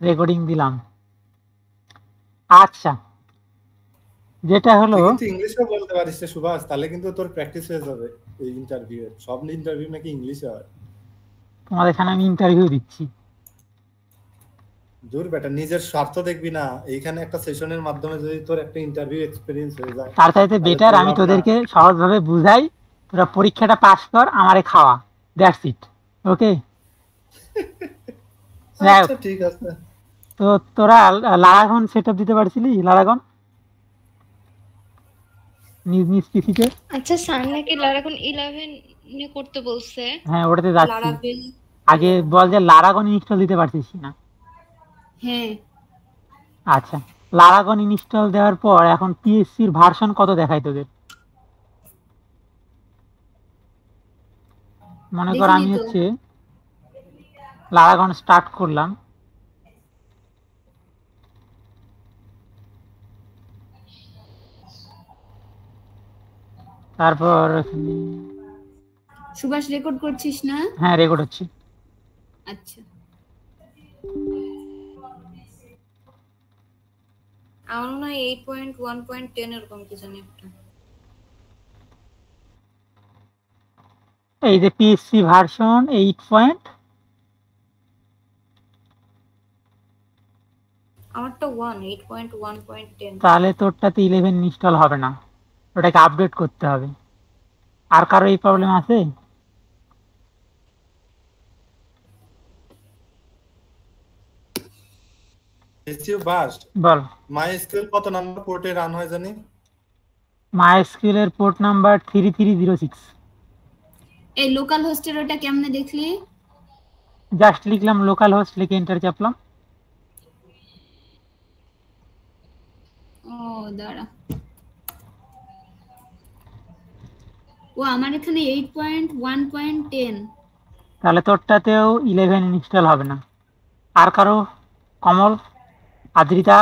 Recording দিলাম। আচ্ছা, যেটা হলো তুই কিন্তু ইংলিশও বলতে পারিস রে সুভাষ, তাহলে কিন্তু তোর প্র্যাকটিস হয়ে যাবে এই ইন্টারভিউ এর। সব ইন্টারভিউ নাকি ইংলিশে হয়। তোমাদের এখানে আমি ইন্টারভিউ দিচ্ছি। দূর বেটা, নিজের স্বার্থ দেখবি না। এইখানে একটা সেশনের মাধ্যমে যদি তোর একটা ইন্টারভিউ এক্সপেরিয়েন্স হয়ে যায় তার চাইতে তাহলে বেটার তোর আমি লাভ না? তোদেরকে সহজভাবে বুঝাই, তোরা পরীক্ষাটা পাস কর, আমারে খাওয়া, দ্যাটস ইট। ওকে, যাই হোক। আচ্ছা ঠিক আছে। তো তোরা লারাগন সেট আপ দিতে পারছিলি? লারাগন নিজ নিজ পিসিতে। আচ্ছা, স্যার নাকি লারাগন 11 এ করতে বলছে। হ্যাঁ, ওটাতে যাচ্ছি। লারাভেল আগে 11। বল যে লারাগন ইনস্টল দিতে পারছিস না? হ্যাঁ, আচ্ছা, লারাগন ইনস্টল দেওয়ার পর এখন পিএসসির ভার্সন কত দেখায় তোদের? মনে কর দেখিনি আমি তো। হচ্ছে লারাগন স্টার্ট করলাম। তারপর সুভাষ রেকর্ড করছিস না? হ্যাঁ, রেকর্ড হচ্ছে। আচ্ছা, আমার মনে হয় 8.1.10 এরকম কি জানি একটা। এই যে পিএসসি ভার্সন 8 আমারটা 8.1.10। তাহলে তোরটাতে 11 ইনস্টল হবে না, ওটাকে আপডেট করতে হবে। আর কারো এই প্রবলেম আছে? এসইউ বাস বল। মাইএসকিউএল কত নাম্বার পোর্টে রান হয় জানি? মাইএসকিউএল এর পোর্ট নাম্বার 3306। এই লোকাল হোস্টের ওটা কেমনে দেখলি? জাস্ট লিখলাম লোকাল হোস্ট, লিখে এন্টার চাপলাম। ও দাঁড়া, ও আমার এখানে 8.1.10। তাহলে তোরটাতেও 11 ইনস্টল হবে না। আর কারো? কমল, আদ্রিতা?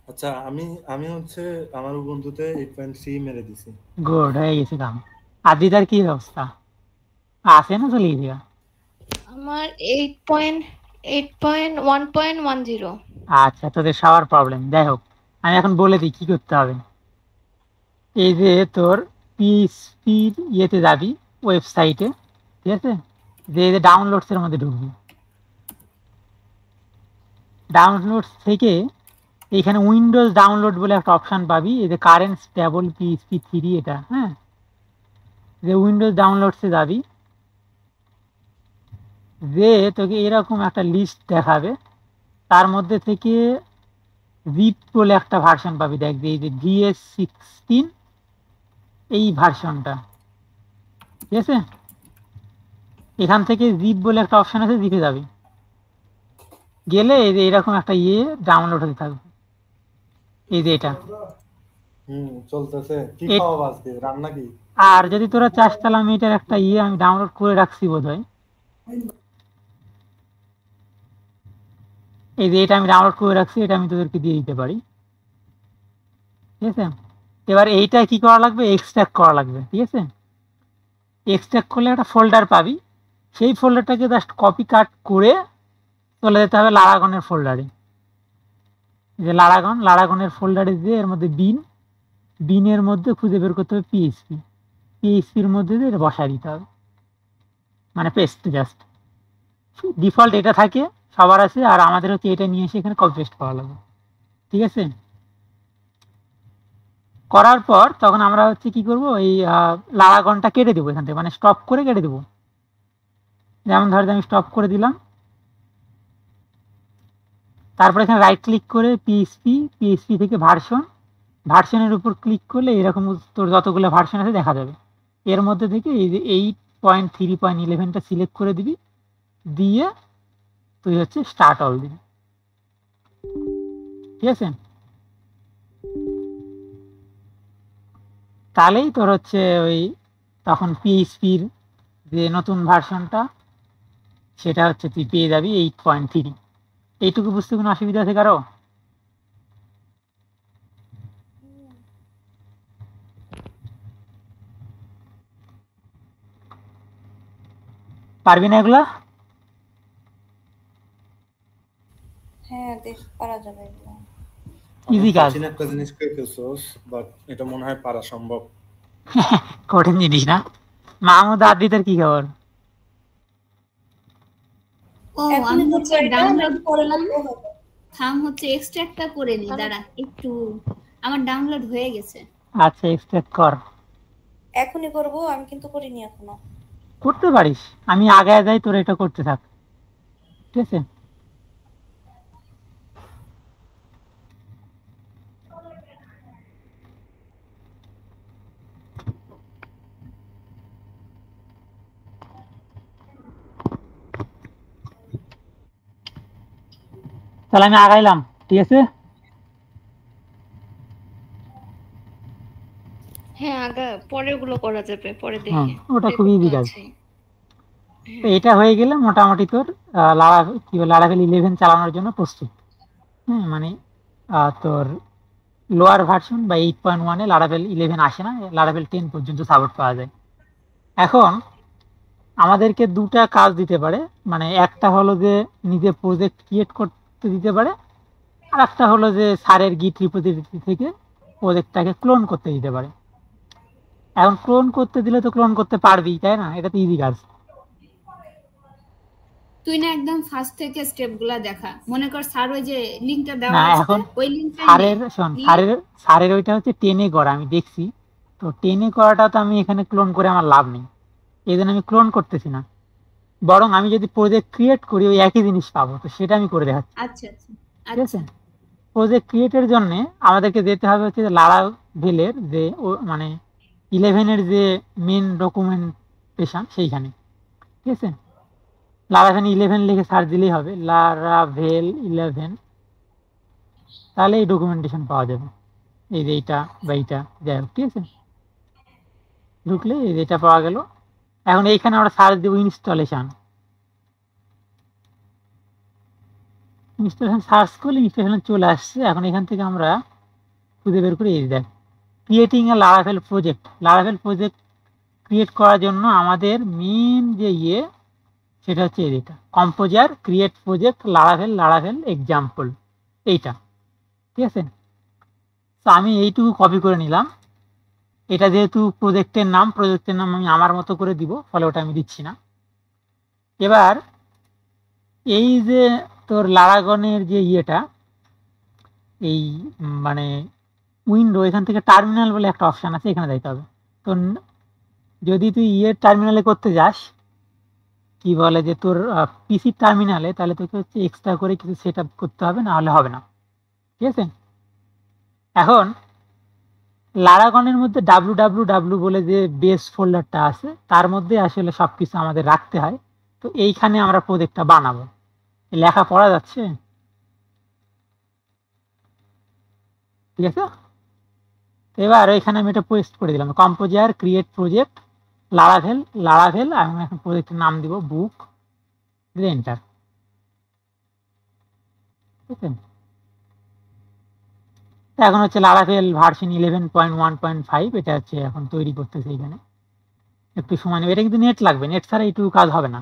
আচ্ছা, আমি আমি হচ্ছে আমার উবুন্টুতে 8.3 মেরে দিছি। গুড, হয়ে গেছে কাম। আদ্রিতার কি অবস্থা? আছে না চলে গেছে? আমার 8.1.10। আচ্ছা, তোদের সবার প্রবলেম। যাই হোক, আমি এখন বলে দিই কি করতে হবে। এই যে তোর পিএইচপির ইয়েতে যাবি, ওয়েবসাইটে, ঠিক আছে? যে ডাউনলোডস এর মধ্যে ঢুকবি। ডাউনলোডস থেকে এইখানে উইন্ডোজ ডাউনলোড বলে একটা অপশন পাবি, এই যে কারেন্ট স্টেবল পিএইচপি 3, এটা হ্যাঁ, যে উইন্ডোজ ডাউনলোডসে যাবি, যে তোকে এরকম একটা লিস্ট দেখাবে, তার মধ্যে থেকে জিপ বলে একটা ভার্সন পাবি। দেখ যে এই যে VS16, এই ভার্সনটা, ঠিক আছে? এখান থেকে জিপ বলে একটা অপশন আছে, জিপে যাবি, গেলে এই যে এরকম একটা ইয়ে ডাউনলোড হতে থাকবে, এই যে এটা। চলতেছে। কি খাওয়া আজকে? রান্না কি? আর যদি তোরা চাস তাহলে আমি এটার একটা ইয়ে আমি ডাউনলোড করে রাখছি বোধহয়, এই যে এটা আমি ডাউনলোড করে রাখছি, এটা আমি তোদেরকে দিয়ে দিতে পারি, ঠিক আছে? এবার এইটা কি করা লাগবে? এক্সট্রাক্ট করা লাগবে, ঠিক আছে? এক্সট্রাক্ট করলে একটা ফোল্ডার পাবি, সেই ফোল্ডারটাকে জাস্ট কপি কাট করে চলে যেতে হবে লারাগনের ফোল্ডারে। যে লারাগনের ফোল্ডারে যে এর মধ্যে বিনের মধ্যে খুঁজে বের করতে হবে পিএইচপির মধ্যে দিয়ে এটা বসায় দিতে হবে, মানে পেস্ট জাস্ট। ডিফল্ট এটা থাকে, সবার আছে, আর আমাদের হচ্ছে এটা নিয়ে এসে এখানে কপি পেস্ট করা লাগবে, ঠিক আছে? করার পর তখন আমরা হচ্ছে কি করব, এই লারাগনটা কেটে দেবো এখান থেকে, মানে স্টপ করে কেটে দেবো। যেমন ধর আমি স্টপ করে দিলাম, তারপর এখানে রাইট ক্লিক করে পিএইচপি থেকে ভার্সনের উপর ক্লিক করলে এরকম তোর যতগুলো ভার্সন আছে দেখা যাবে। এর মধ্যে থেকে এই যে 8.3.11টা সিলেক্ট করে দিবি, দিয়ে তুই হচ্ছে স্টার্ট অল দিবি, ঠিক আছে? তাহলেই তোর হচ্ছে ওই তখন পিএইচপির যে নতুন ভার্সনটা, সেটা হচ্ছে তুই পেয়ে যাবি 8.3। এইটুকু বুঝতে কোনো অসুবিধা আছে কারো? পারবি না এগুলা? হ্যাঁ দেখ পারা যাবে এগুলো। ইজি অনেক কাজ, কঠিন একটা জিনিস করে ফেলছোস, বাট এটা মনে হয় পারা সম্ভব। কঠিন জিনিস না। মাহমুদ আদ্রিতের কি খবর? ও এখনই আমি তো হচ্ছে কয়টা ডাউনলোড নাকি পরে করলাম, করতে হবে? থাম হচ্ছে এক্সট্রাক্টটা করে নি, দাঁড়া একটু, আমার ডাউনলোড হয়ে গেছে। আচ্ছা এক্সট্রাক্ট কর, এখনই করব, আমি কিন্তু করিনি এখনো। করতে পারিস, আমি আগে যাই, তোর এটা করতে থাক, ঠিক আছে? তাহলে আমি আগাইলাম, ঠিক আছে? হ্যাঁ আগা পরের গুলো করা যাবে, পরে হ্যাঁ দেখে ওটা খুব রেকর্ড তো ইজি কাজ। আছেই। তো এটা হয়ে গেলে মোটামুটি তোর কি বলে লারাভেল 11 চালানোর জন্য প্রস্তুত। হ্যাঁ মানে তোর লোয়ার ভার্সন বা 8.1 এ লারাভেল 11 আসে না, লারাভেল 10 পর্যন্ত সাপোর্ট পাওয়া যায়। এখন আমাদেরকে দুটা কাজ দিতে পারে, মানে একটা হলো যে নিজে প্রজেক্ট ক্রিয়েট করতে দিতে পারে, আর একটা হলো যে স্যারের গিট রিপোজিটরি থেকে প্রজেক্টটাকে ক্লোন করতে দিতে পারে। এখন ক্লোন করতে দিলে তো ক্লোন করতে পারবি, তাই না? এটা তো ইজি কাজ। তুই না একদম ফার্স্ট থেকে স্টেপগুলা দেখা, মনে কর স্যার ওই যে লিংকটা দেওয়া না আছে এখন ওই লিংকটা স্যারের শোন, স্যারের ওইটা হচ্ছে 10 করা, আমি দেখছি তো 10 করাটা তো আমি এখানে ক্লোন করে আমার লাভ নেই, এই জন্য আমি ক্লোন করতেছি না। বরং আমি যদি প্রজেক্ট ক্রিয়েট করি ওই একই জিনিস পাবো, তো সেটা আমি করে দেখাচ্ছি, আচ্ছা আচ্ছা ঠিক আছে? আচ্ছা প্রজেক্ট ক্রিয়েটের জন্য আমাদেরকে যেতে হবে হচ্ছে যে লারাভেলের যে মানে 11-এর যে মেন ডকুমেন্টেশন সেইখানে, ঠিক আছে? লারাভেল 11 লিখে সার্চ দিলেই হবে, লারাভেল 11, তাহলে এই ডকুমেন্টেশন পাওয়া যাবে, এই যে এইটা বা এইটা যাই হোক, ঠিক আছে? ঢুকলে এই যে এটা পাওয়া গেল। এখন এইখানে আমরা সার্চ দেবো ইনস্টলেশন, ইনস্টলেশন সার্চ করলে ইনস্টলেশন চলে আসছে। এখন এখান থেকে আমরা খুঁজে বের করে এই দেখ creating a Laravel project. Laravel project create করার জন্য আমাদের মেন যে সেটা হচ্ছে এটা composer create project Laravel example, এইটা, ঠিক আছে? তো আমি এইটুকু কপি করে নিলাম। এটা যেহেতু প্রজেক্টের নাম আমি আমার মতো করে দিব, ফলে ওটা আমি দিচ্ছি না। এবার এই যে তোর লারাগনের যে এই মানে উইন্ডো, এখান থেকে টার্মিনাল বলে একটা অপশান আছে, এখানে যাইতে হবে। তো যদি তুই টার্মিনালে করতে যাস, কি বলে যে তোর পিসি টার্মিনালে, তাহলে তোকে হচ্ছে এক্সট্রা করে কিছু সেট আপ করতে হবে, না হলে হবে না, ঠিক আছে? এখন লারাগনের মধ্যে www বলে যে বেস ফোল্ডারটা আছে, তার মধ্যে আসলে সবকিছু আমাদের রাখতে হয়। তো এইখানে আমরা প্রজেক্টটা বানাবো। লেখা পড়া যাচ্ছে, ঠিক আছে? এবার এখানে আমি এটা পেস্ট করে দিলাম, কম্পোজার ক্রিয়েট প্রজেক্ট লারাভেল আমি এখন প্রজেক্টের নাম দিব বুক, এন্টার, ঠিক আছে? এখন হচ্ছে লারাভেল ভার্সন 11.1.5 এটা হচ্ছে এখন তৈরি করতেছে। এখানে একটু সময় নেবে, এটা কিন্তু নেট লাগবে, নেট ছাড়া এইটুকু কাজ হবে না।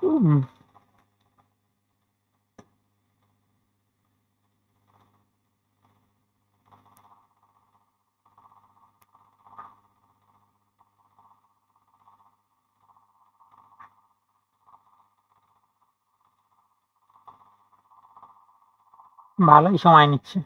উম, ভালোই সময় নিচ্ছে।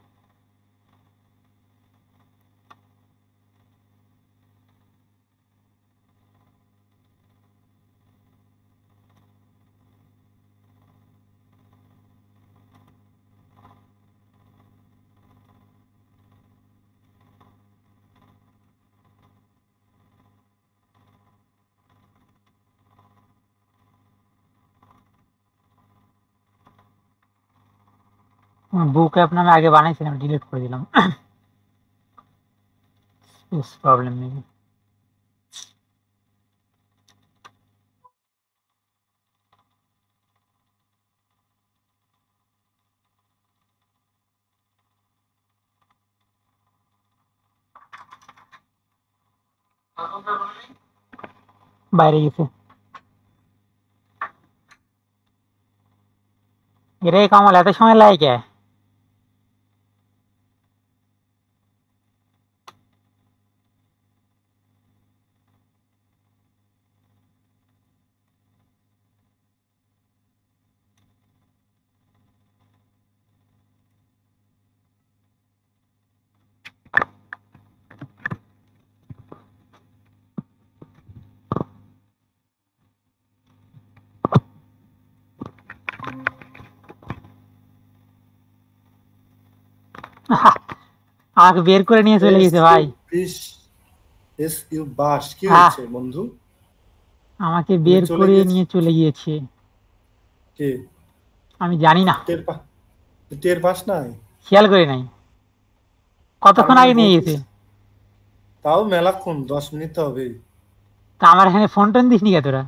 বুক অ্যাপ নামে আগে বানাইছিলাম, ডিলিট করে দিলাম। প্রবলেম নেই। বাইরে গেছে রে কামাল, এত সময় লাগে কে? আমাকে বের করে নিয়ে চলে গেছে ভাই। বাস কি হ্যাঁ। হচ্ছে বন্ধু? আমাকে বের চলে করে গিয়েছে? নিয়ে চলে গিয়েছে, কে? আমি জানি না, টের পাস নাই? খেয়াল করি নাই। কতক্ষণ আগে নিয়ে গেছে? তাও মেলাক্ষণ, 10 মিনিট তো হবেই। তা আমার এখানে ফোন টোন দিসনি কে তোরা?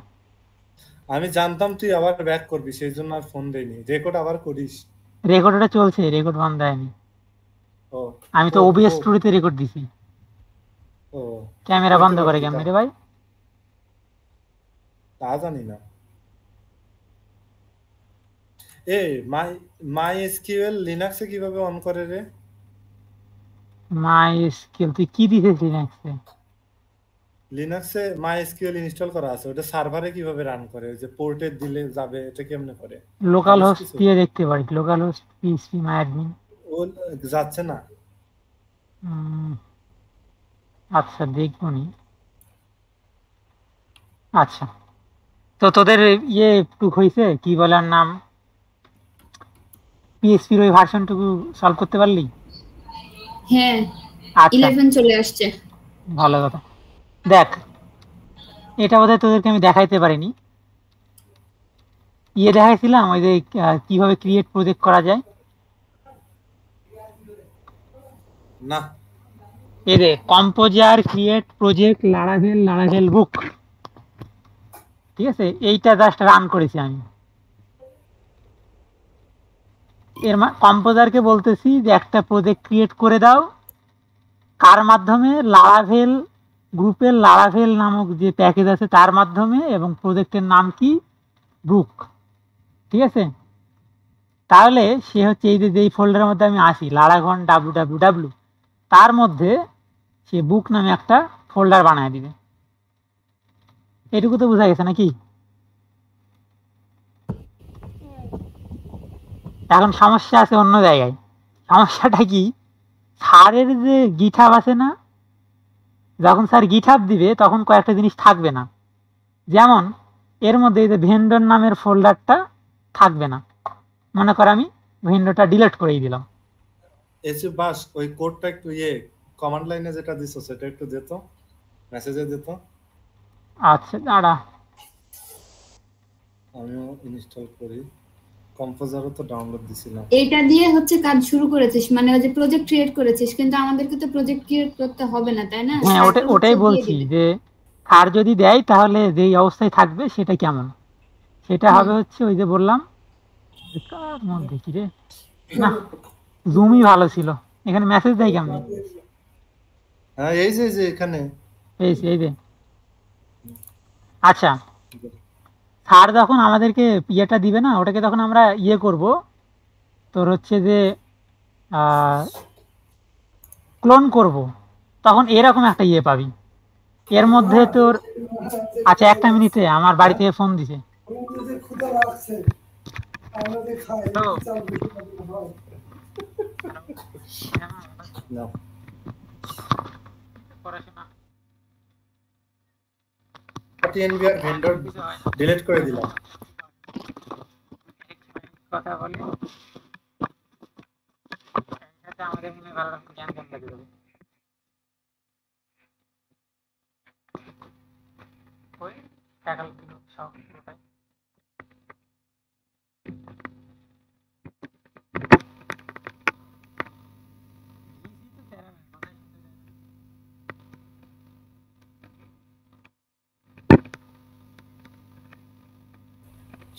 আমি জানতাম তুই আবার ব্যাক করবি, সেই জন্য আর ফোন দেইনি। রেকর্ড আবার করিস? রেকর্ডটা চলছে, রেকর্ড বন্ধ হয়নি। ও, আমি তো ওবিএস স্টুডিওতে রেকর্ড দিছি। ও, ক্যামেরা বন্ধ করে কেমনে রে ভাই? তা জানি না। এ মাই এসকিউএল লিনাক্সে কিভাবে অন করে রে? মাই এসকিউএল তুই কি দিছিস লিনাক্সে? লিনাক্সে মাই এসকিউএল ইনস্টল করা আছে, ওটা সার্ভারে কিভাবে রান করে? ওই যে পোর্টে দিলে যাবে, এটা কেমনে করে? লোকাল হোস্ট দিয়ে দেখতে পারিস, local host PHP my admin. ও যাচ্ছে না। আচ্ছা দেখবনি। আচ্ছা, তো তোদের ইয়ে টুক হয়েছে, কি বলার নাম, পিএইচপির ওই ভার্সনটুকু সলভ করতে পারলি? হ্যাঁ, আচ্ছা 11 চলে আসছে। ভালো কথা। দেখ, এটা বোধহয় তোদেরকে আমি দেখাইতে পারিনি। ইয়ে দেখাইছিলাম ওই যে কিভাবে ক্রিয়েট প্রজেক্ট করা যায়। না, এই যে কম্পোজার ক্রিয়েট প্রজেক্ট লারাভেল বুক, ঠিক আছে, এইটা জাস্ট রান করেছি আমি। এর কম্পোজারকে বলতেছি যে একটা প্রজেক্ট ক্রিয়েট করে দাও, কার মাধ্যমে? লারাভেল গ্রুপের লারাভেল নামক যে প্যাকেজ আছে তার মাধ্যমে, এবং প্রজেক্টের নাম কি? বুক, ঠিক আছে। তাহলে সে হচ্ছে এই যে যেই ফোল্ডারের মধ্যে আমি আসি, লারাঘন www, তার মধ্যে সে বুক নামে একটা ফোল্ডার বানায় দিবে। এটুকু তো বোঝা গেছে নাকি? এখন সমস্যা আছে অন্য জায়গায়। সমস্যাটা কি, স্যারের যে গিটহাব আছে না, যখন স্যার গিটহাব দিবে তখন কয়েকটা জিনিস থাকবে না। যেমন এর মধ্যে এই যে ভেন্ডর নামের ফোল্ডারটা থাকবে না। মনে কর আমি ভেন্ডরটা ডিলিট করেই দিলাম। এসে বাস ওই কোডটা একটু কমান্ড লাইনে যেটা দিছো সেটা একটু দিত, মেসেজে দিত। আচ্ছা দাঁড়া, আমিও ইনস্টল করি। কম্পোজারও তো ডাউনলোড দিছিলাম। এটা দিয়ে হচ্ছে কাজ শুরু করেছিস, মানে ওই যে প্রজেক্ট ক্রিয়েট করেছিস, কিন্তু আমাদেরকে তো প্রজেক্ট ক্রিয়েট করতে হবে না, তাই না? হ্যাঁ ওটাই বলছি যে স্যার যদি দেয় তাহলে যেই অবস্থায় থাকবে সেটা কেমন, সেটা হবে হচ্ছে ওই যে বললাম, কার মধ্যে কি রে, না জুমই ভালো ছিল, এখানে মেসেজ দেয় কেমন? হ্যাঁ এই যে এখানে এই যে আচ্ছা, স্যার যখন আমাদেরকে ইয়েটা দিবে না, ওটাকে তখন আমরা ইয়ে করব, তোর হচ্ছে যে ক্লোন করব, তখন এরকম একটা ইয়ে পাবি। এর মধ্যে তোর, আচ্ছা একটা মিনিটে আমার বাড়ি থেকে ফোন দিছে। ভেন্ডর ডিলিট করে দিলাম। কথা বলি, আমাদের মনে ভালো রকম জ্ঞান লাগে যাবে। ওই টাকাল দিল সব পুরোটাই।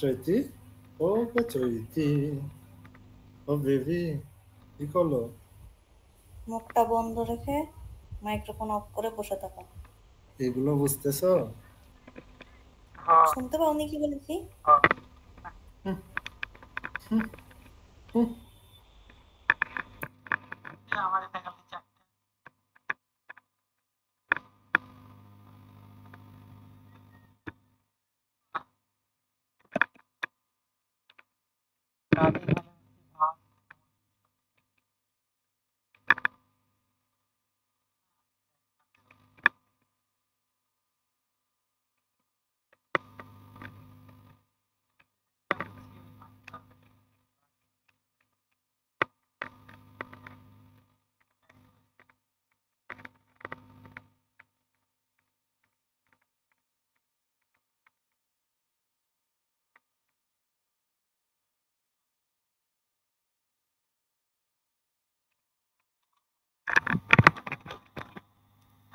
চৈতি, ও গো চৈতি, ও বেবি, কি করলো? মুখটা বন্ধ রেখে মাইক্রোফোন অফ করে বসে থাকো। এগুলো বুঝতেছো? শুনতে পাওনি কি বলেছি? আমার এটা কালকে চারটে।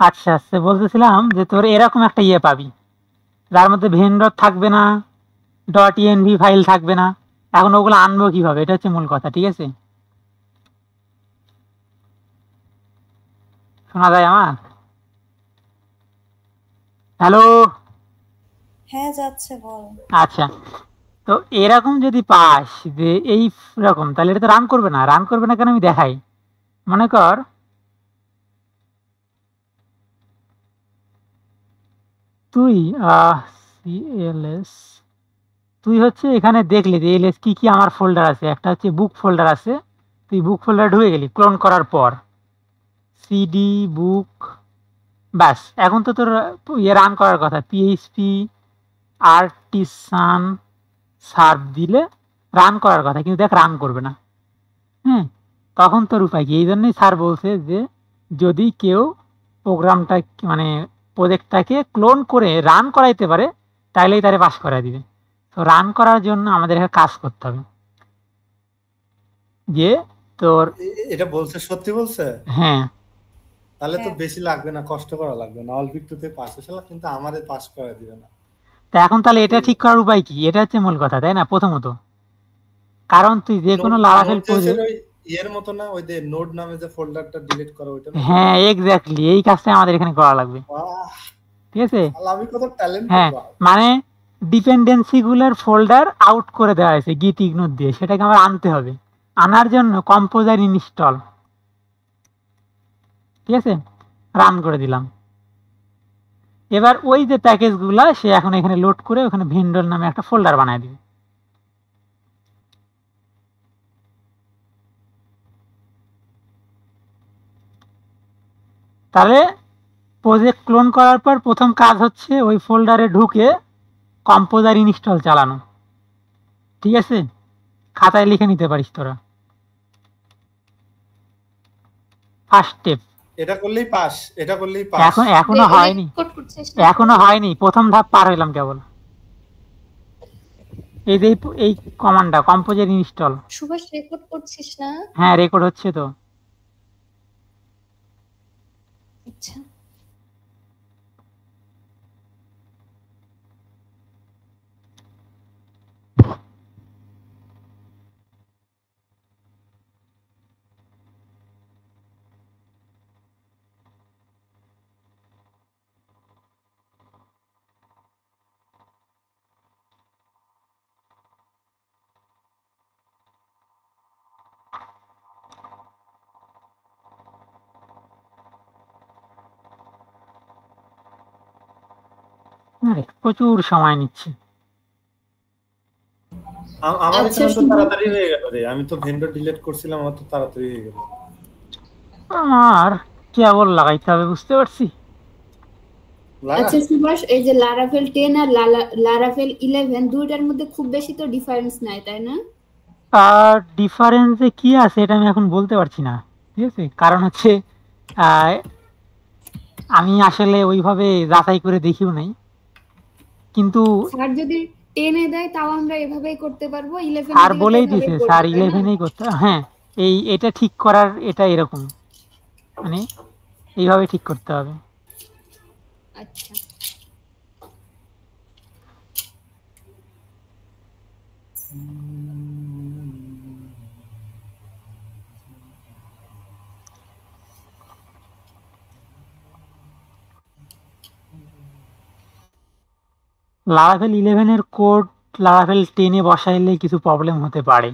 আচ্ছা আচ্ছা, বলতেছিলাম যে তোর এরকম একটা ইয়ে পাবি যার মধ্যে ভেন্ডর থাকবে না, ডট ইএনভি ফাইল থাকবে না। এখন ওগুলো আনবো কিভাবে, এটা হচ্ছে মূল কথা। ঠিক আছে, শোনা যায় আমার? হ্যালো, হ্যাঁ যাচ্ছে, বল। আচ্ছা। তো এরকম যদি পাস যে এই রকম, তাহলে এটা তো রান করবে না। রান করবে না কেন আমি দেখাই। মনে কর তুই সিএলএস, তুই হচ্ছে এখানে দেখলি যে এলএস কি কি আমার ফোল্ডার আছে। একটা হচ্ছে বুক ফোল্ডার আছে, তুই বুক ফোল্ডার ঢুকে গেলি ক্লোন করার পর, সিডি বুক, ব্যাস। এখন তো তোর ইয়ে রান করার কথা, পিএইচপি আর্টিসান সার্ভ দিলে রান করার কথা, কিন্তু দেখ রান করবে না। হ্যাঁ, তখন তোর উপায় কি? এই জন্যই স্যার বলছে যে যদি কেউ প্রোগ্রামটা মানে প্রজেক্টটাকে ক্লোন করে রান করাইতে পারে তাহলেই তারে পাস করাই দিবে। তো রান করার জন্য আমাদের এখানে কাজ করতে হবে যে তোর এটা বলছে, সত্যি বলছে? হ্যাঁ, তাহলে তো হ্যাঁ। বেশি লাগবে না, কষ্ট করা লাগবে না, অল্প একটুতে পাস হয়ে গেল, কিন্তু আমাদের পাস করা দিবে না। তা এখন তাহলে এটা ঠিক করার উপায় কি? এটা হচ্ছে মূল কথা, তাই না? প্রথমত কারণ তুই যে কোনো লারাভেল নোড.জেএস ওই এর মতো না, ওই যে নোড নামে যে ফোল্ডারটা ডিলিট করা, ওইটা না? হ্যাঁ এক্স্যাক্টলি, এই কাজটা আমাদের এখানে করা লাগবে। বাহ, ঠিক আছে, আল্লাহ, আমি কত ট্যালেন্টেড! হ্যাঁ মানে ডিপেন্ডেন্সি গুলোর ফোল্ডার আউট করে দেওয়া হয়েছে গিট ইগনোর দিয়ে, সেটাকে আমার আনতে হবে। আনার জন্য কম্পোজার ইনস্টল, ঠিক আছে, রান করে দিলাম। এবার ওই যে প্যাকেজগুলা সে এখন এখানে লোড করে ওখানে ভেন্ডর নামে একটা ফোল্ডার বানায় দিবে। তাহলে প্রজেক্ট ক্লোন করার পর প্রথম কাজ হচ্ছে ওই ফোল্ডারে ঢুকে কম্পোজার ইনস্টল চালানো। ঠিক আছে, খাতায় লিখে নিতে পারিস তোরা। ফার্স্ট স্টেপ, এটা করলেই পাস, এটা করলেই পাস। এখনো হয়নি, রেকর্ড করছিস না? এখনো হয়নি, প্রথম ধাপ পার হইলাম কেবল। এই যে এই কমান্ডটা কম্পোজার ইনস্টল, সুভাষ রেকর্ড করছিস না? হ্যাঁ রেকর্ড হচ্ছে তো। আচ্ছা, আরে প্রচুর সময় নিচ্ছে। আমার আচ্ছা, এখানে তো শুনুন। তাড়াতাড়ি হয়ে গেল রে, আমি তো ভেন্ডর ডিলিট করছিলাম, আমার তো তাড়াতাড়ি হয়ে গেল। আমার কেবল লাগাইতে হবে, বুঝতে পারছি। লাগা? আচ্ছা সুভাষ, এই যে লারাভেল 10 আর লারাভেল 11 দুইটার মধ্যে খুব বেশি তো ডিফারেন্স নাই, তাই না? আর ডিফারেন্সে কি আছে এটা আমি এখন বলতে পারছি না। ঠিক আছে, কারণ হচ্ছে আমি আসলে ওইভাবে যাচাই করে দেখিও নাই, কিন্তু স্যার যদি 10 এ দেয় তাও আমরা এভাবেই করতে পারবো, 11 স্যার বলেই দিছে স্যার 11-এই করতে। হ্যাঁ, এটা ঠিক করার এটা এরকম, মানে এইভাবে ঠিক করতে হবে। আচ্ছা, লারাভেল 11 এর কোড লারাভেল 10 এ বসাইলে কিছু প্রবলেম হতে পারে।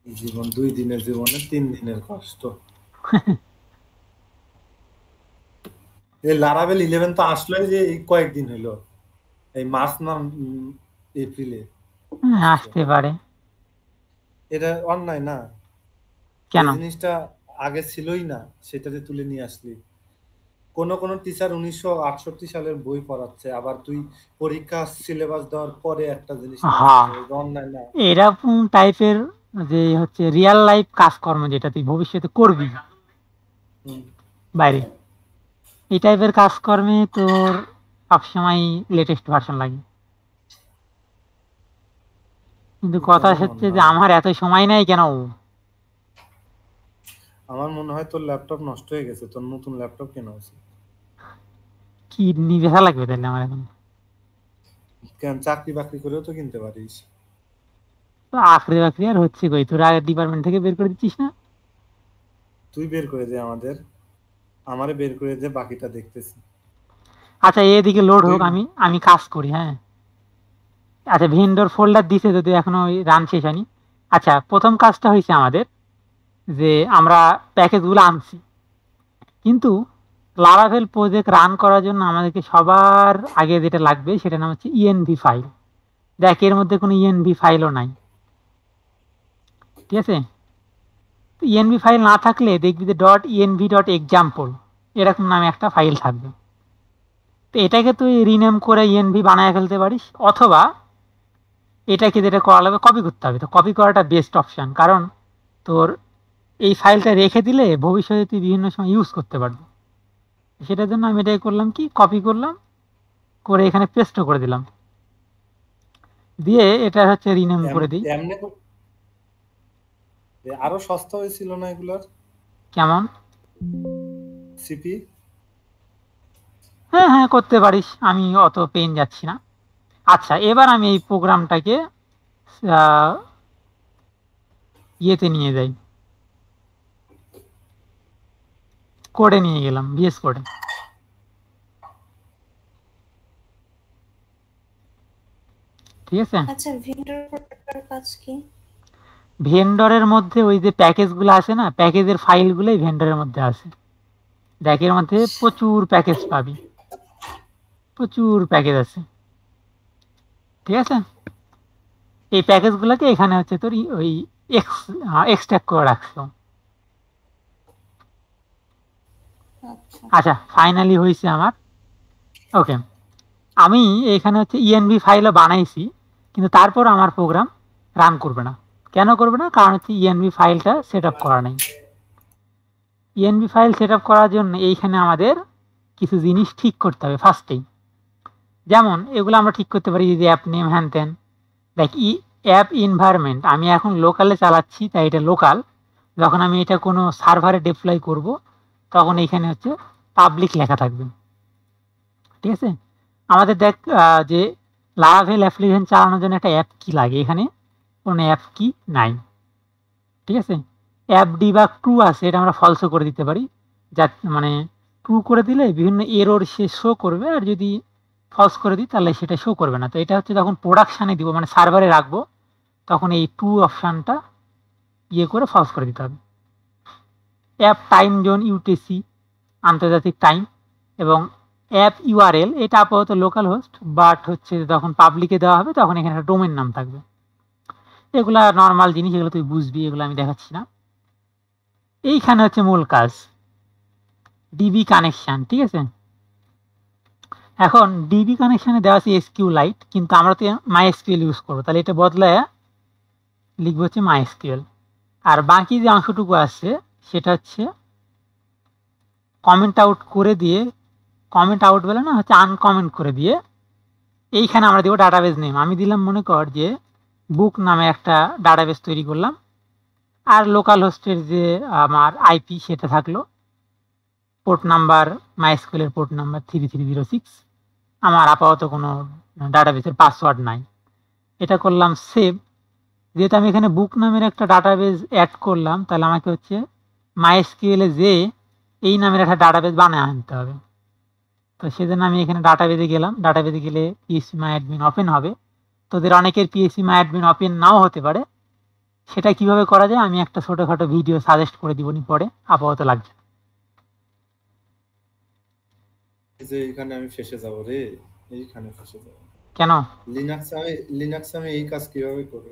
জীবন 2 দিনের জীবনে 3 দিনের কষ্ট। এই লারাভেল 11 তো আসলে যে এই কয়েকদিন হলো, এই মার্চ না এপ্রিলে আসতে পারে। এটা অন্যায় না? কেন? এই জিনিসটা আগে ছিলই না, সেটাতে তুলে নিয়ে আসলি। কোন টিচার 1968 সালের বই পড়াচ্ছে, আবার তুই পরীক্ষা সিলেবাস দেওয়ার পরে একটা জিনিস হ্যাঁ, অন্যায় না? এরকম টাইপের যে হচ্ছে রিয়েল লাইফ কাজকর্ম যেটা তুই ভবিষ্যতে করবি বাইরে, এই টাইপের কাজকর্মে তোর সবসময় লেটেস্ট ভার্সন লাগে। কিন্তু কথা হচ্ছে যে আমার এত সময় নাই কেন? আমার মনে হয় তোর ল্যাপটপ নষ্ট হয়ে গেছে, তোর নতুন ল্যাপটপ কেনা উচিত। কি নিবেশা লাগবে তাহলে আমার এখন? কেন, চাকরি বাকরি করেও তো কিনতে পারিস। তো আখরি বাকরি আর হচ্ছে কই, তোর আগের ডিপার্টমেন্ট থেকে বের করে দিচ্ছিস না? তুই বের করে দে, আমারে বের করে দে, বাকিটা দেখতেছি। আচ্ছা, এদিকে লোড হোক, আমি কাজ করি। হ্যাঁ, আচ্ছা, ভেন্ডর ফোল্ডার দিছে যদি এখনো রান শেষ হয়নি। আচ্ছা, প্রথম কাজটা হয়েছে আমাদের যে আমরা প্যাকেজগুলো আনছি, কিন্তু লারাভেল প্রজেক্ট রান করার জন্য আমাদেরকে সবার আগে যেটা লাগবে সেটা নাম হচ্ছে ইএনভি ফাইল। দেখ, এর মধ্যে কোনো ইএনভি ফাইলও নাই, ঠিক আছে? ইএনভি ফাইল না থাকলে দেখবি যে .env.example এরকম নামে একটা ফাইল থাকবে। তো এটাকে তুই রিনেম করে ইএনভি বানায় ফেলতে পারিস, অথবা এটাকে যেটা করা লাগবে কপি করতে হবে। তো কপি করাটা বেস্ট অপশান, কারণ তোর এই ফাইলটা রেখে দিলে ভবিষ্যতে তুই বিভিন্ন সময় ইউজ করতে পারবি। সেটার জন্য আমি এটাই করলাম, কি কপি করলাম, করে এখানে পেস্টও করে দিলাম, দিয়ে এটা হচ্ছে রিনেম করে দিই। আরো সস্তা হয়েছিল না এগুলার? কেমন? সিপি? হ্যাঁ হ্যাঁ, করতে পারিস, আমি অত পেন যাচ্ছি না। আচ্ছা, এবার আমি এই প্রোগ্রামটাকে ইয়েতে নিয়ে যাই, কোডে নিয়ে গেলাম, ভিএস কোডে। ঠিক আছে? আচ্ছা, ভেন্ডর প্রোটেক্টর কাজ কি? ভেন্ডরের মধ্যে ওই যে প্যাকেজগুলো আছে না, প্যাকেজের ফাইলগুলোই ভেন্ডরের মধ্যে আছে। দেখ, এর মধ্যে প্রচুর প্যাকেজ পাবি, প্রচুর প্যাকেজ আছে। ঠিক আছে? এই প্যাকেজগুলোকে এখানে হচ্ছে তোর ওই এক্সট্রাক্ট করে রাখছো। আচ্ছা, ফাইনালি হয়েছে আমার। ওকে, আমি এখানে হচ্ছে ইএনভি ফাইলও বানাইছি, কিন্তু তারপর আমার প্রোগ্রাম রান করবে না। কেন করবে না? কারণ হচ্ছে ইএনভি ফাইলটা সেট আপ করা নেই। ইএনভি ফাইল সেট আপ করার জন্য এইখানে আমাদের কিছু জিনিস ঠিক করতে হবে ফার্স্টেই। যেমন এগুলো আমরা ঠিক করতে পারি, যে অ্যাপ নেম হ্যান ত্যান। দেখ, অ্যাপ এনভায়রনমেন্ট আমি এখন লোকালে চালাচ্ছি, তাই এটা লোকাল। যখন আমি এটা কোনো সার্ভারে ডিপ্লয় করব, তখন এইখানে হচ্ছে পাবলিক লেখা থাকবে। ঠিক আছে? আমাদের দেখ, যে লারাভেল অ্যাপ্লিকেশন চালানোর জন্য একটা অ্যাপ কি লাগে, এখানে কোনো অ্যাপ কি নাই। ঠিক আছে? অ্যাপ ডিবাগ ট্রু আছে, এটা আমরা ফলসও করে দিতে পারি। যা মানে ট্রু করে দিলে বিভিন্ন এরর সে শো করবে, আর যদি ফলস করে দিই তাহলে সেটা শো করবে না। তো এটা হচ্ছে যখন প্রোডাকশানে দিব, মানে সার্ভারে রাখবো, তখন এই ট্রু অপশানটা ইয়ে করে ফলস করে দিতে হবে। অ্যাপ টাইম জোন ইউটিসি, আন্তর্জাতিক টাইম, এবং অ্যাপ ইউআরএল, এটা আপাতত লোকাল হোস্ট, বাট হচ্ছে যখন পাবলিকে দেওয়া হবে তখন এখানে একটা ডোমেন নাম থাকবে। এগুলা নর্মাল জিনিস, এগুলো তুই বুঝবি, এগুলো আমি দেখাচ্ছি না। এইখানে হচ্ছে মূল কাজ, ডিবি কানেকশান। ঠিক আছে? এখন ডিবি কানেকশানে দেওয়া আছে SQLite, কিন্তু আমরা তো MySQL ইউজ করবো, তাহলে এটা বদলায় লিখবো হচ্ছে MySQL। আর বাকি যে অংশটুকু আছে সেটা হচ্ছে কমেন্ট আউট করে দিয়ে, কমেন্ট আউট বলে না, হচ্ছে আনকমেন্ট করে দিয়ে এইখানে আমরা দেবো ডাটাবেস নেম। আমি দিলাম, মনে কর যে বুক নামে একটা ডাটাবেস তৈরি করলাম, আর লোকাল হোস্টের যে আমার আইপি সেটা থাকলো, পোর্ট নাম্বার MySQL এর পোর্ট নাম্বার 3306, আমার আপাতত কোনো ডাটাবেসের পাসওয়ার্ড নাই। এটা করলাম সেভ। যেহেতু আমি এখানে বুক নামের একটা ডাটাবেস অ্যাড করলাম, তাহলে আমাকে হচ্ছে MySQL এ যে এই নামের একটা ডাটাবেস বানিয়ে আনতে হবে। তো সেজন্য আমি এখানে ডাটাবেসে গেলাম। ডাটাবেসে গেলে PHPMyAdmin ওপেন হবে। তোদের অনেকের PHPMyAdmin ওপেন নাও হতে পারে। সেটা কিভাবে করা যায় আমি একটা ছোটখাটো ভিডিও সাজেস্ট করে দিব পরে, আপাতত লাগছে। এই যে এইখানে আমি ফেসে যাব রে, এইখানে ফেসে যাব। কেন? লিনাক্সে আমি এই কাজ কিভাবে করব?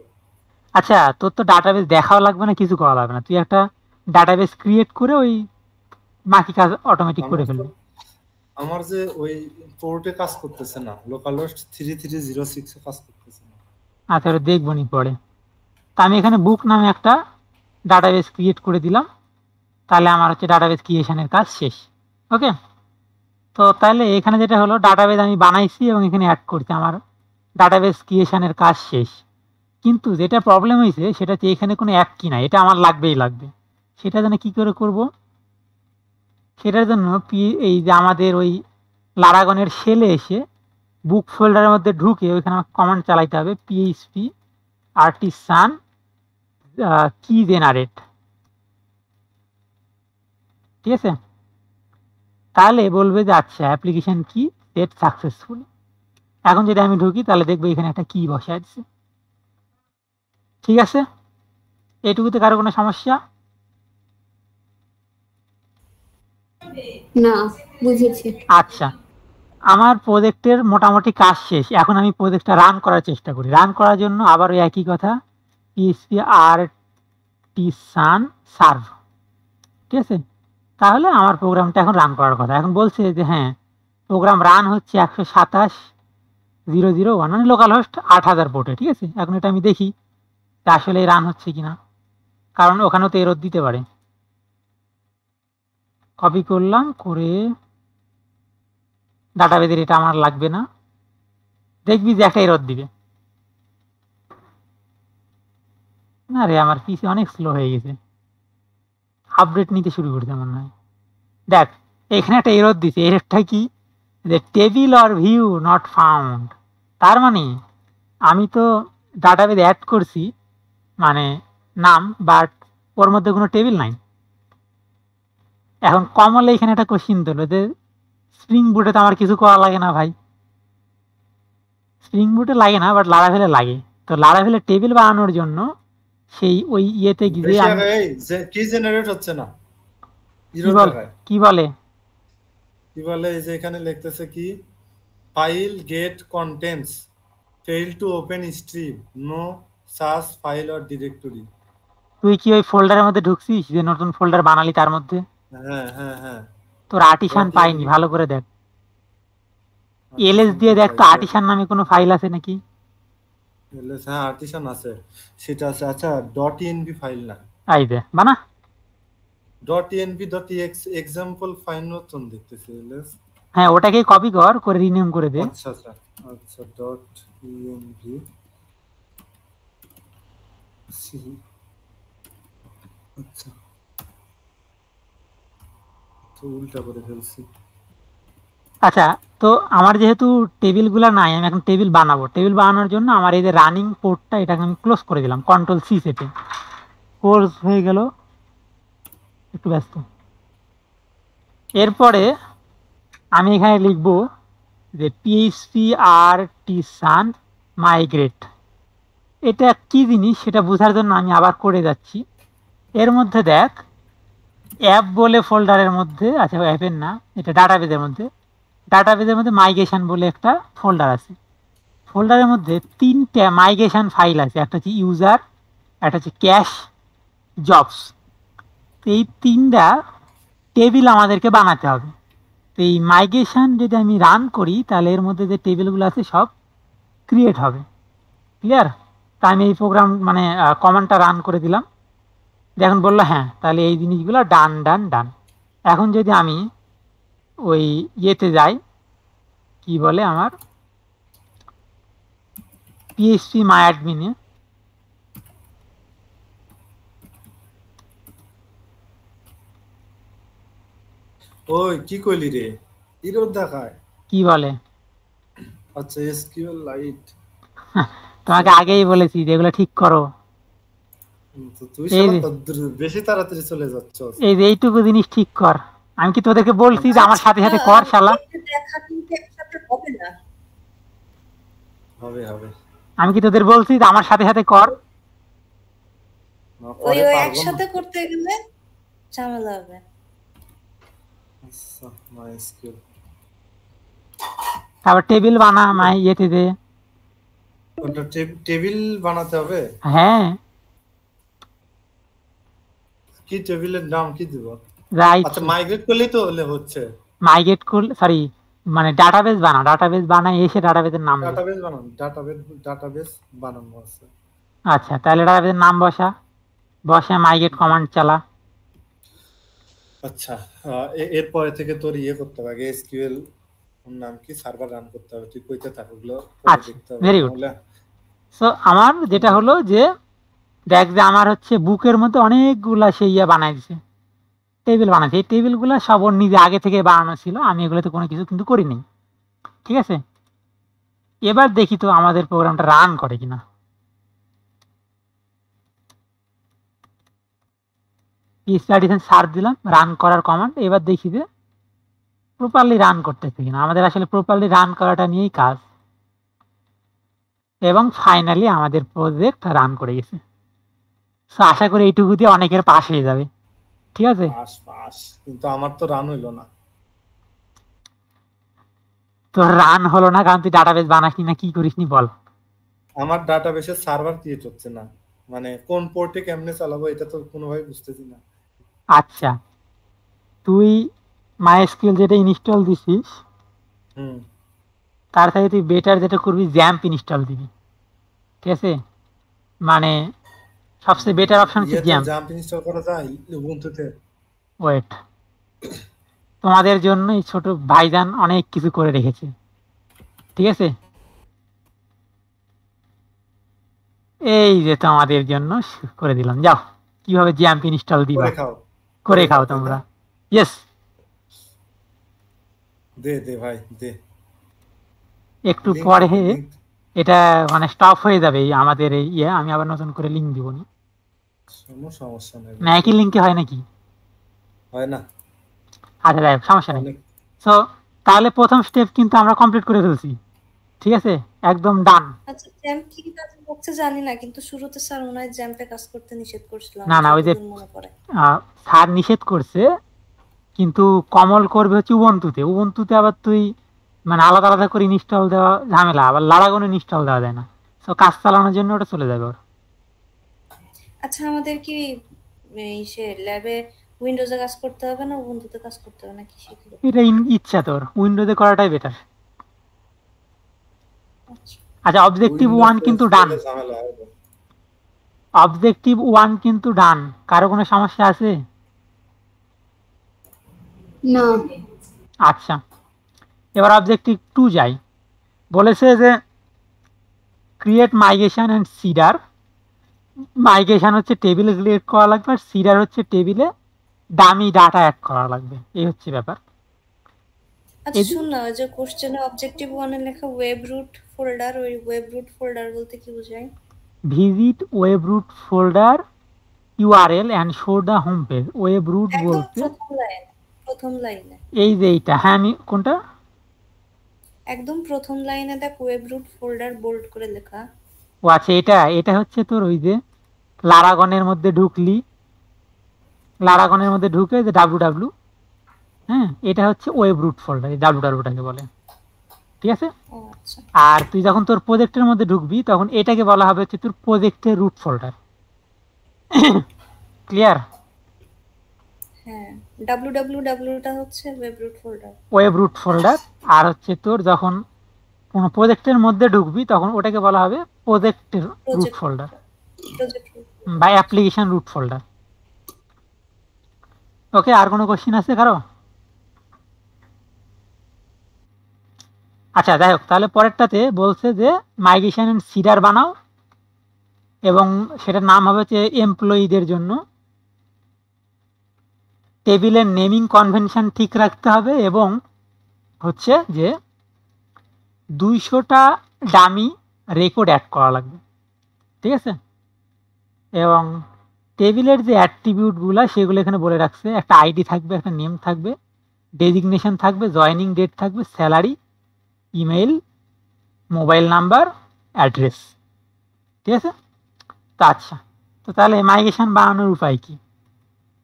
আচ্ছা, তোর তো ডাটাবেস দেখাও লাগবে না, কিছু করা লাগবে না। তুই একটা ডাটাবেস ক্রিয়েট করে ওই বাকি কাজ অটোমেটিক করে ফেলবি। আমার যে ওই পোর্টে কাজ করতেছে না, লোকালহোস্ট 3306 এ কাজ করতেছে না। আচ্ছা, ওটা দেখবো নি পরে। তা আমি এখানে বুক নামে একটা ডাটাবেস ক্রিয়েট করে দিলাম। তাহলে আমার হচ্ছে ডাটাবেস ক্রিয়েশনের কাজ শেষ। ওকে, তো তাহলে এখানে যেটা হলো ডাটাবেস আমি বানাইছি এবং এখানে অ্যাড করছি, আমার ডাটাবেস ক্রিয়েশনের কাজ শেষ। কিন্তু যেটা প্রবলেম হয়েছে সেটা হচ্ছে এখানে কোনো অ্যাপ কি না, এটা আমার লাগবেই লাগবে। সেটা যেন কী করে করব, সেটার জন্য এই যে আমাদের ওই লারাগনের শেলে এসে বুক ফোল্ডারের মধ্যে ঢুকে ওইখানে আমাকে কমান্ড চালাইতে হবে PHP artisan কি জেনারেট। ঠিক আছে, তাহলে বলবে যে আচ্ছা অ্যাপ্লিকেশন কি সেট সাকসেসফুল। এখন যদি আমি ঢুকি তাহলে দেখবো এখানে একটা কি বসে আছে। ঠিক আছে, এটুকুতে কারো কোনো সমস্যা? না, বুঝেছি। আচ্ছা, আমার প্রজেক্টের মোটামুটি কাজ শেষ। এখন আমি প্রজেক্টটা রান করার চেষ্টা করি। রান করার জন্য আবার ওই একই কথা, PHP artisan serve। ঠিক আছে, তাহলে আমার প্রোগ্রামটা এখন রান করার কথা। এখন বলছে যে হ্যাঁ প্রোগ্রাম রান হচ্ছে 127.0.0.1 মানে লোকাল হোস্ট 8000 পোর্টে। ঠিক আছে, এখন এটা আমি দেখি আসলে রান হচ্ছে কিনা, কারণ ওখানেও তো এরর দিতে পারে। কপি করলাম, করে ডাটাবেসের এটা আমার লাগবে না, দেখবি যে একটা এরর দিবে। না রে, আমার পিসি অনেক স্লো হয়ে গেছে, আপডেট নিতে শুরু করতে মনে হয়। দেখ এখানে একটা এরর দিছে। এররটা কি, যে table or view not found. তার মানে আমি তো ডাটাবেস অ্যাড করছি মানে নাম, বাট ওর মধ্যে কোনো টেবিল নাই। এখন কমলে এখানে একটা কোশ্চিন দিল যে স্প্রিং বুটে তো আমার কিছু করা লাগে না ভাই। স্প্রিং বুটে লাগে না, বাট লারাভেলে লাগে। তো লারাভেলে টেবিল বানানোর জন্য সেই ওই ইয়েতে গিয়ে কি জেনারেট হচ্ছে না, কি বলে এই যে এখানে লিখতেছে কি file get contents fail to open stream no search file or directory. তুই কি ওই ফোল্ডারের মধ্যে ঢুকছিস যে নতুন ফোল্ডার বানালি তার মধ্যে? হ্যাঁ হ্যাঁ হ্যাঁ, তোর আর্টিসান পাইনি, ভালো করে দেখ। এলএস দিয়ে দেখ তো আর্টিসান নামে কোনো ফাইল আছে নাকি? এলএস, হ্যাঁ আর্টিসান আছে, সেটা আছে। আচ্ছা .env ফাইল না, আই দে বানা .env.ex এক্সাম্পল ফাইল মতন দেখতেছি এলএস। হ্যাঁ, ওটাকে কপি করে রিনেম করে দে। আচ্ছা আচ্ছা আচ্ছা .env আচ্ছা, তো উল্টা করে ফেলছি। আচ্ছা, তো আমার যেহেতু টেবিলগুলো নাই, আমি এখন টেবিল বানাবো। টেবিল বানানোর জন্য আমার এই যে রানিং পোর্টটা এটাকে আমি ক্লোজ করে দিলাম Ctrl+C চেপে। ক্লোজ হয়ে গেল, একটু ব্যস্ত। এরপরে আমি এখানে লিখব যে PHP artisan migrate। এটা কি জিনিস সেটা বোঝার জন্য আমি আবার করে যাচ্ছি। এর মধ্যে দেখ অ্যাপ বলে ফোল্ডারের মধ্যে, আচ্ছা অ্যাপের না, এটা ডাটাবেসের মধ্যে, ডাটাবেসের মধ্যে মাইগ্রেশন বলে একটা ফোল্ডার আছে। ফোল্ডারের মধ্যে 3টে মাইগ্রেশন ফাইল আছে, একটা হচ্ছে ইউজার, একটা হচ্ছে ক্যাশ, জবস। তো এই 3টা টেবিল আমাদেরকে বানাতে হবে। তো এই মাইগ্রেশন যদি আমি রান করি তাহলে এর মধ্যে যে টেবিলগুলো আছে সব ক্রিয়েট হবে। ক্লিয়ার? তা আমি এই প্রোগ্রাম মানে কমান্ডটা রান করে দিলাম, এখন বললো হ্যাঁ, তাহলে এই জিনিসগুলো ডান ডান ডান। এখন যদি আমি ওই ইয়েতে যাই, কি বলে আমার PHPMyAdmin এ, ওই কি কইলি রে, এরর দেখায়। কি বলে আচ্ছা এসকিউএল লাইট তোমাকে আগেই বলেছি যে এগুলো ঠিক করো। তো তুই এই শালা যে তো বেশি তাড়াতাড়ি চলে যাচ্ছস। এই যে এইটুকু জিনিস ঠিক কর। আমি কি তোদেরকে বলছি যে আমার সাথে সাথে কর শালা? এটা দেখা কিন্তু একসাথে হবে না। হবে হবে আমি কি তোদের বলছি যে আমার সাথে সাথে কর? না, ওই পরে ওই পারবো না। একসাথে করতে গেলে ঝামেলা হবে। আচ্ছা মাইস্কিউএল তারপর টেবিল বানা মাই ইয়েতে দে। ওটা টেবিল বানাতে হবে। হ্যাঁ, কি টেবিলের নাম কি দিব? রাইট। আচ্ছা মাইগ্রেট করলেই তো হলে হচ্ছে। মাইগ্রেট করলে সরি মানে ডাটাবেস বানা, ডাটাবেস বানাই এসে ডাটাবেসের নাম দে। ডাটাবেস বানানো আছে। আচ্ছা তাহলে ডাটাবেসের নাম বসে মাইগ্রেট কমান্ড চালা। আচ্ছা এরপরে থেকে তোর ইয়ে করতে হবে, আগে এসকিউএল নাম কি সার্ভার রান করতে হবে, তুই কইতে থাক ওগুলো পরে আচ্ছা, দেখতে হবে। very good. তাহলে সো আমার যেটা হলো যে দেখ যে আমার হচ্ছে বুকের মধ্যে অনেকগুলা সেই ইয়ে বানাই দিছে, টেবিল বানাইছে। এই টেবিলগুলো সব ওর নিজে আগে থেকে বানানো ছিল, আমি এগুলোতে কোনো কিছু কিন্তু করিনি। ঠিক আছে, এবার দেখি তো আমাদের প্রোগ্রামটা রান করে কিনা। পিএইচপি সার্চ দিলাম রান করার কমান্ড, এবার দেখি যে প্রপারলি রান করতেছে কিনা। আমাদের আসলে প্রপারলি রান করাটা নিয়েই কাজ। এবং ফাইনালি আমাদের প্রজেক্ট রান করে গেছে। সো আশা করি এইটুকু দিয়ে অনেকের পাস হয়ে যাবে। ঠিক আছে, পাস কিন্তু আমার তো রান হইলো না। তো রান হলো না কারণ তুই ডাটাবেস বানাসনি না কি করিসনি বল। আমার ডাটাবেসের সার্ভার ক্রিয়েট হচ্ছে না, মানে কোন পোর্টে কেমনে চালাবো এটা তো কোনোভাবে বুঝতেছি না। আচ্ছা, তুই মাইএসকিউএল যেটা ইনস্টল দিছিস তার সাথে তুই বেটার যেটা করবি জ্যাম্প ইনস্টল দিবি। ঠিক আছে, মানে সবচেয়ে বেটার অপশন হচ্ছে জ্যাম্প। জাম্প ইনস্টল করা যায় উবুন্টুতে? ওয়েট, তোমাদের জন্য এই ছোট ভাইজান অনেক কিছু করে রেখেছে। ঠিক আছে, এই যে তোমাদের জন্য করে দিলাম, যাও কিভাবে জ্যাম্প ইনস্টল দিবা করে খাও তোমরা। ইয়েস, দে দে ভাই দে। একটু পরে এটা মানে স্টপ হয়ে যাবে আমাদের এই ইয়ে, আমি আবার নতুন করে লিংক দিব না। সমস্যা নেই না একই লিংকে হয় নাকি? হয় না। আচ্ছা যাই হোক, সমস্যা নেই। সো তাহলে প্রথম স্টেপ কিন্তু আমরা কমপ্লিট করে ফেলছি। ঠিক আছে, একদম ডান। আচ্ছা জ্যাম্প কি কাজ করছে জানি না, কিন্তু শুরুতে স্যার মনে হয় জ্যাম্পে কাজ করতে নিষেধ করছিল। না না, ওই যে স্যার নিষেধ করছে, কিন্তু কমল করবে হচ্ছে উবুন্টুতে। উবুন্টুতে আবার তুই মানে আলাদা আলাদা করে ইনস্টল দেওয়া ঝামেলা, আবার লারাগনে ইনস্টল দেওয়া যায় না। সো কাজ চালানোর জন্য ওটা চলে যাবে ওর। আচ্ছা আমাদের কি এই সে ল্যাবে উইন্ডোজে কাজ করতে হবে না উবুন্টুতে কাজ করতে হবে নাকি শিখলো? এটা ইচ্ছা তোর, উইন্ডোজে করাটাই বেটার। আচ্ছা অবজেক্টিভ 1 কিন্তু ডান, অবজেক্টিভ 1 কিন্তু ডান। কারো কোনো সমস্যা আছে? না। আচ্ছা, এবার অবজেক্টিভ 2 যাই। বলেছে যে create migration and seeder. Migration হচ্ছে টেবিলে ক্রিয়েট করা লাগবে, আর সিডার হচ্ছে টেবিলে ডামি ডাটা অ্যাড করা লাগবে। এই হচ্ছে ব্যাপার। আচ্ছা শুন না, ওই যে কোশ্চেনে অবজেক্টিভ 1 এ লেখা ওয়েব রুট ফোল্ডার, ওই ওয়েব রুট ফোল্ডার বলতে কি বোঝায়? Visit web root folder URL and show the home page. Web root বলতে প্রথম লাইনে এই যে এইটা। হ্যাঁ, আমি কোনটা? একদম প্রথম লাইনে দেখ ওয়েব রুট ফোল্ডার বোল্ড করে লেখা। ও আচ্ছা, এটা হচ্ছে তোর ওই যে লারাগনের মধ্যে ঢুকলি, লারাগনের মধ্যে ঢুকে যে ডাব্লু, হ্যাঁ এটা হচ্ছে ওয়েব রুট ফোল্ডার, এই ডাব্লুটাকে বলে। ঠিক আছে, আর তুই যখন তোর প্রজেক্টের মধ্যে ঢুকবি তখন এটাকে বলা হবে হচ্ছে তোর প্রজেক্টের রুট ফোল্ডার। ক্লিয়ার? হ্যাঁ, wwwটা হচ্ছে web root folder, web root folder. আর হচ্ছে তোর যখন কোন প্রজেক্টের মধ্যে ঢুকবি তখন ওটাকে বলা হবে প্রজেক্টের রুট ফোল্ডার বা অ্যাপ্লিকেশন রুট ফোল্ডার। ওকে, আর কোনো কোশ্চেন আছে কারো? আচ্ছা যাই হোক, তাহলে পরেরটাতে বলছে যে মাইগ্রেশন এন্ড সিডার বানাও, এবং সেটার নাম হবে হচ্ছে এমপ্লয়ীদের জন্য। টেবিলের নেমিং কনভেনশন ঠিক রাখতে হবে, এবং হচ্ছে যে 200টা ডামি রেকর্ড অ্যাড করা লাগবে, ঠিক আছে? এবং টেবিলের যে অ্যাট্রিবিউটগুলো সেগুলো এখানে বলে রাখছে, একটা আইডি থাকবে, একটা নেম থাকবে, ডেজিগনেশন থাকবে, জয়নিং ডেট থাকবে, salary, email, mobile number, address, ঠিক আছে? তো আচ্ছা, তো তাহলে মাইগ্রেশন বানানোর উপায় কি?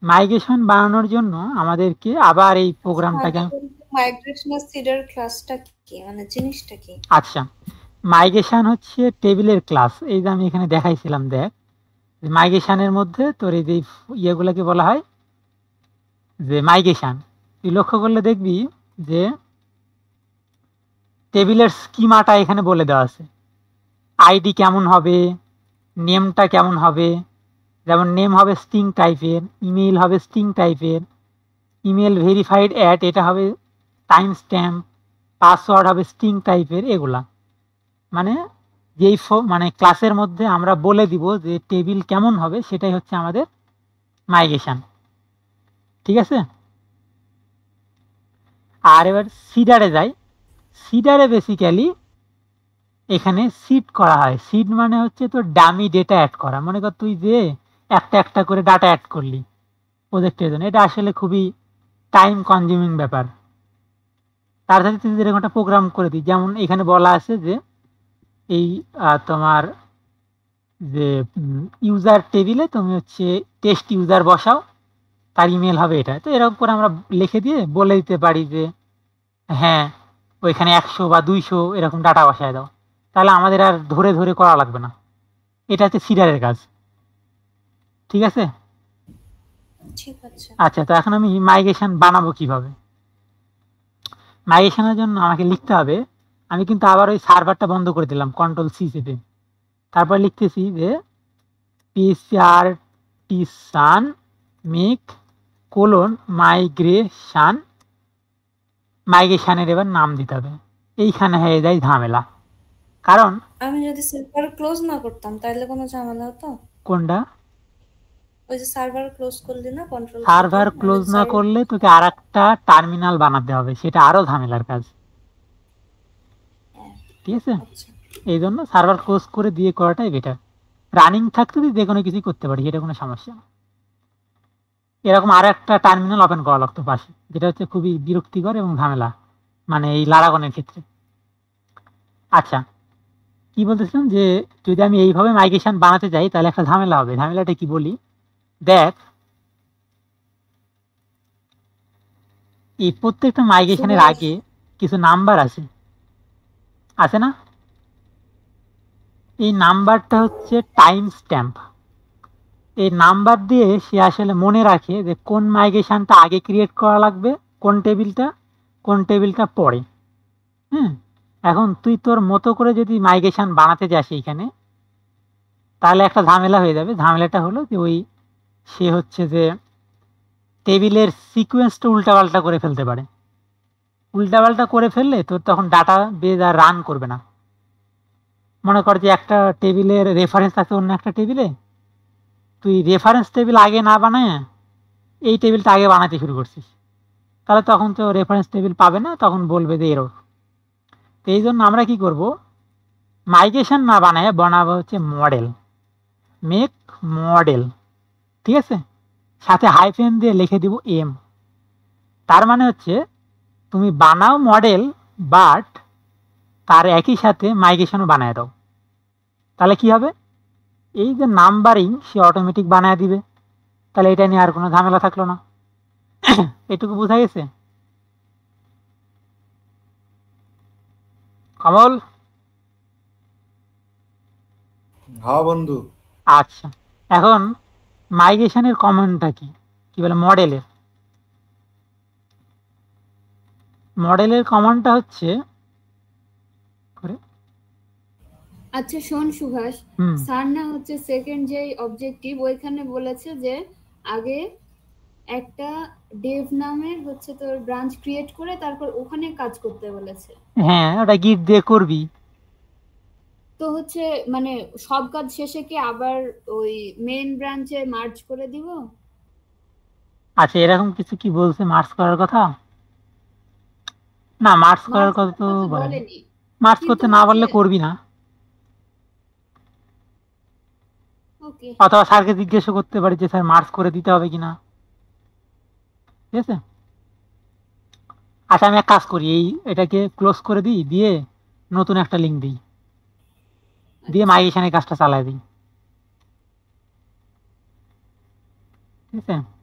মাইগ্রেশন বানানোর জন্য আমাদেরকে আবার এই প্রোগ্রামটাকে মাইগ্রেশনাল সিডার ক্লাসটা কি, মানে জিনিসটা কি? আচ্ছা, মাইগ্রেশন হচ্ছে টেবিলের ক্লাস। এই যে আমি এখানে দেখাইছিলাম, দেখ মাইগ্রেশনের মধ্যে তোর এই যে ইয়েগুলোকে বলা হয় যে মাইগ্রেশন। তুই লক্ষ্য করলে দেখবি যে টেবিলের স্কিমাটা এখানে বলে দেওয়া আছে, আইডি কেমন হবে, নেমটা কেমন হবে, যেমন নেম হবে স্ট্রিং টাইপের, ইমেইল হবে স্ট্রিং টাইপের, ইমেল ভেরিফাইড অ্যাট এটা হবে টাইম স্ট্যাম্প, পাসওয়ার্ড হবে স্ট্রিং টাইপের। এগুলা মানে যেই মানে ক্লাসের মধ্যে আমরা বলে দিব যে টেবিল কেমন হবে, সেটাই হচ্ছে আমাদের মাইগ্রেশন, ঠিক আছে? আর এবার সিডারে যাই। সিডারে বেসিক্যালি এখানে সিড করা হয়। সিড মানে হচ্ছে তোর ডামি ডেটা অ্যাড করা। মনে কর তুই যে একটা একটা করে ডাটা অ্যাড করলি প্রজেক্টের জন্য, এটা আসলে খুবই টাইম কনজিউমিং ব্যাপার। তার সাথে তুই এরকম একটা প্রোগ্রাম করে দিই, যেমন এখানে বলা আছে যে এই তোমার যে ইউজার টেবিলে তুমি হচ্ছে টেস্ট ইউজার বসাও, তার ইমেল হবে এটা। তো এরকম করে আমরা লিখে দিয়ে বলে দিতে পারি যে হ্যাঁ ওইখানে 100 বা 200 এরকম ডাটা বসায় দাও, তাহলে আমাদের আর ধরে ধরে করা লাগবে না। এটা হচ্ছে সিডারের কাজ, ঠিক আছে? ঠিক আছে। আচ্ছা, তো এখন আমি মাইগ্রেশন বানাবো কিভাবে? মাইগ্রেশনের জন্য আমাকে লিখতে হবে, আমি কিন্তু আবার ওই সার্ভারটা বন্ধ করে দিলাম Ctrl+C চেপে, তারপর লিখতেছি যে PHP মেক মাইগ্রেশন। মাইগ্রেশনের এবার নাম দিতে হবে। এইখানে হয়ে যায় ঝামেলা, কারণ আমি যদি সার্ভার ক্লোজ না করতাম তাহলে কোনো ঝামেলা হতো? কোনটা? ওই যে সার্ভার ক্লোজ করলি না কন্ট্রোল, সার্ভার ক্লোজ না করলে তোকে আর একটা টার্মিনাল বানাতে হবে, সেটা আরো ঝামেলার কাজ, ঠিক আছে? এই জন্য সার্ভার ক্লোজ করে দিয়ে করাটাই বেটার। রানিং থাকতে তুই যে কোনো কিছুই করতে পারিস, এটা কোনো সমস্যা না। এরকম আর একটা টার্মিনাল ওপেন করা লাগতো পাশে, যেটা হচ্ছে খুবই বিরক্তিকর এবং ঝামেলা, মানে এই লারাগনের ক্ষেত্রে। আচ্ছা, কি বলতেছিলাম যে যদি আমি এইভাবে মাইগ্রেশন বানাতে চাই তাহলে একটা ঝামেলা হবে। ঝামেলাটা কি বলি, দেখ এই প্রত্যেকটা মাইগ্রেশনের আগে কিছু নাম্বার আছে না? এই নাম্বারটা হচ্ছে টাইম স্ট্যাম্প। এই নাম্বার দিয়ে সে আসলে মনে রাখে যে কোন মাইগ্রেশনটা আগে ক্রিয়েট করা লাগবে, কোন টেবিলটা পরে। এখন তুই তোর মতো করে যদি মাইগ্রেশন বানাতে যাস এইখানে, তাহলে একটা ঝামেলা হয়ে যাবে। ঝামেলাটা হলো যে সে হচ্ছে যে টেবিলের সিকোয়েন্সটা উল্টাপাল্টা করে ফেলতে পারে। উল্টাপাল্টা করে ফেললে তোর তখন ডাটা বেজ আর রান করবে না। মনে কর যে একটা টেবিলের রেফারেন্স আছে অন্য একটা টেবিলে, তুই রেফারেন্স টেবিল আগে না বানায় এই টেবিলটা আগে বানাতে শুরু করছিস, তাহলে তখন তো রেফারেন্স টেবিল পাবে না, তখন বলবে যে এরর। তো এই জন্য আমরা কি করব, মাইগ্রেশন না বানায় বানাবো হচ্ছে মডেল, মেক মডেল, ঠিক আছে? সাথে হাইফেন দিয়ে লিখে দিব এম। তার মানে হচ্ছে তুমি বানাও মডেল, বাট তার একই সাথে মাইগ্রেশনও বানায় দাও। তাহলে কি হবে, এই যে নাম্বারিং সে অটোমেটিক বানায় দিবে, তাহলে এটা নিয়ে আর কোনো ঝামেলা থাকলো না। এটুকু বোঝা গেছে? কমল? হ্যাঁ বন্ধু। আচ্ছা, এখন মাইগ্রেশনের কমান্ডটা কি বলে, মডেলের কমান্ডটা হচ্ছে, আচ্ছা শোন সুভাষ, স্যার না হচ্ছে সেকেন্ড যে অবজেক্টিভ ওইখানে বলেছে যে আগে একটা ডেভ নামের হচ্ছে তোর ব্রাঞ্চ ক্রিয়েট করে তারপর ওখানে কাজ করতে বলেছে। হ্যাঁ, ওটা গিট দিয়ে করবি। তো হচ্ছে মানে সব কাজ শেষে কি আবার ওই মেইন ব্রাঞ্চে মার্জ করে দিব? আচ্ছা, এরকম কিছু কি বলছে মার্জ করার কথা? না, মার্জ করার কথা তো বলেনি। মার্চ কিন্তু করতে না পারলে হচ্ছে- করবি না, ওকে অথবা স্যারকে জিজ্ঞেস করতে পারি যে স্যার মার্চ করে দিতে হবে কিনা। ঠিক আছে, আচ্ছা আমি এক কাজ করি, এটাকে ক্লোজ করে দিই, দিয়ে নতুন একটা লিঙ্ক দিই, দিয়ে মাইগ্রেশনের কাজটা চালাই দিই। ঠিক আছে।